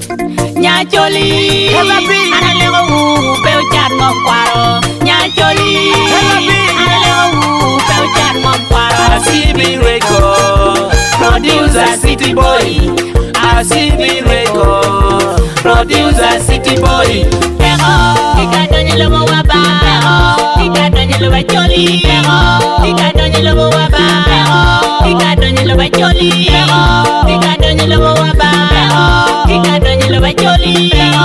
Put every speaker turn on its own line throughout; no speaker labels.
Nyacholi, analego peuchat ngom kwaro. Nyacholi, analego peuchat ngom kwaro.
CB Record, producer City Boy. CB Record, producer City Boy.
Pero, ikadonye lobo waba. Pero, ikadonye lobo choli. Pero, ikadonye lobo waba. Pero, ikadonye lobo choli. Pero, ikadonye lobo waba. Pero, ikadonye lobo choli. Pero,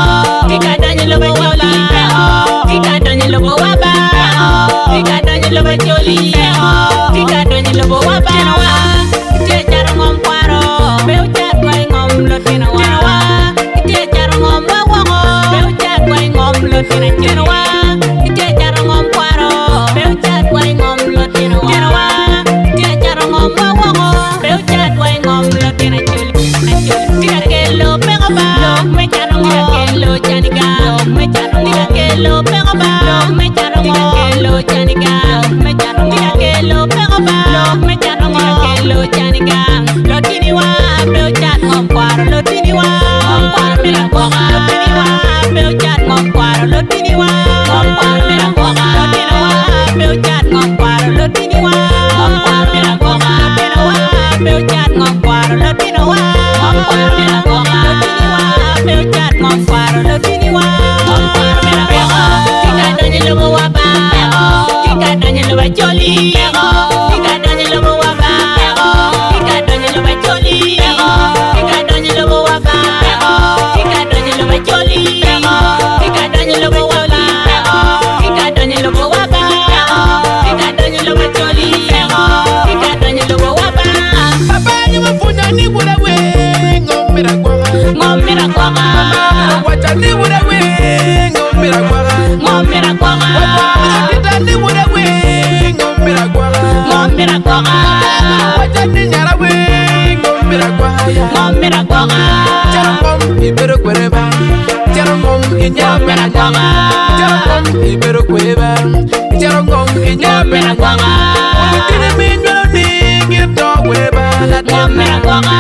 ikadonye lobo choli. Pero, ikadonye lobo waba. Pero, ikadonye lobo choli. Pero, ikadonye lobo waba. Ite jaro ngom kwaro. Peuchat kwai ngom lotina wa. Ite jaro ngom wawo. Peuchat kwai ngom lotina wa. Ite jaro ngom kwaro. Peuchat kwai ngom lotina wa. Ite jaro ngom wawo. Peuchat kwai ngom lotina chuli. Tika kelo pego ba. Me jaro ngom. Tika kelo chaniga. Me jaro ngom. Tika kelo pego ba. Me jaro ngom. Tika kelo chaniga. Me jaro ngom. Tika kelo pego ba. Me jaro ngom. Tika kelo chaniga. Lotini wa. Peuchat ngom kwaro. Lotini wa. Ngom kwaro mila koga. Lotini wa. Peuchat ngom kwaro. Lotini wa. Ngom kwaro mila koga. Lotini wa. Peuchat ngom kwaro. Lotini wa. Ngom kwaro mila koga. Lotini wa. Peuchat ngom kwaro. Lotini wa. Ngom kwaro mila koga. Lotini wa. Peuchat ngom kwaro. Lotini wa. Ngom kwaro mila koga. Tika donye lobo waba. Tika donye lobo choli. Tika donye lobo waba. Tika donye lobo choli. Tika donye lobo waba. Tika donye lobo choli. Tika donye lobo waba. Tika donye lobo waba. Tika donye lobo choli. Tika donye lobo waba.
Papa ni mafuna ni bura we ngomira kwaga.
Ngomira kwaga.
Wacha ni bura we ngomira kwaga.
Ngomira kwaga.
Tita ni bura we ngomira kwaga.
Ngomira kwaga.
Wacha ni nyara we ngomira kwaga.
Ngomira kwaga.
Charangom ibero kwereba. Charangom inyamera kwaga. Charangom ibero kweba. Charangom inyamera kwaga. Tine minyo ni gito kweba la
Ngomira kwaga.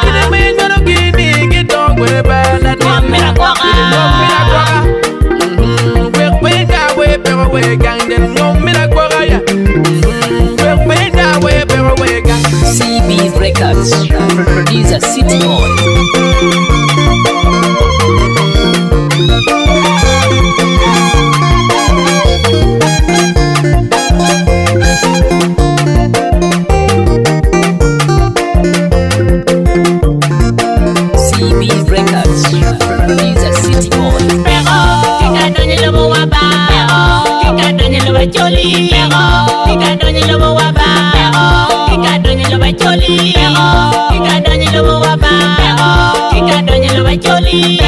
Tine minyo ni gito kweba la
Ngomira kwaga.
Ngomira kwaga. We da we pero we gang den ngomira kwaga ya. We da we pero we gang.
CB Records, producer City Boy. CB Records, producer City Boy.
Pero, tika donye lobo waba. Tika donye lobo choli. Tika donye lobo waba. Tika donye lobo choli. Tika donye lobo waba. Tika donye lobo choli.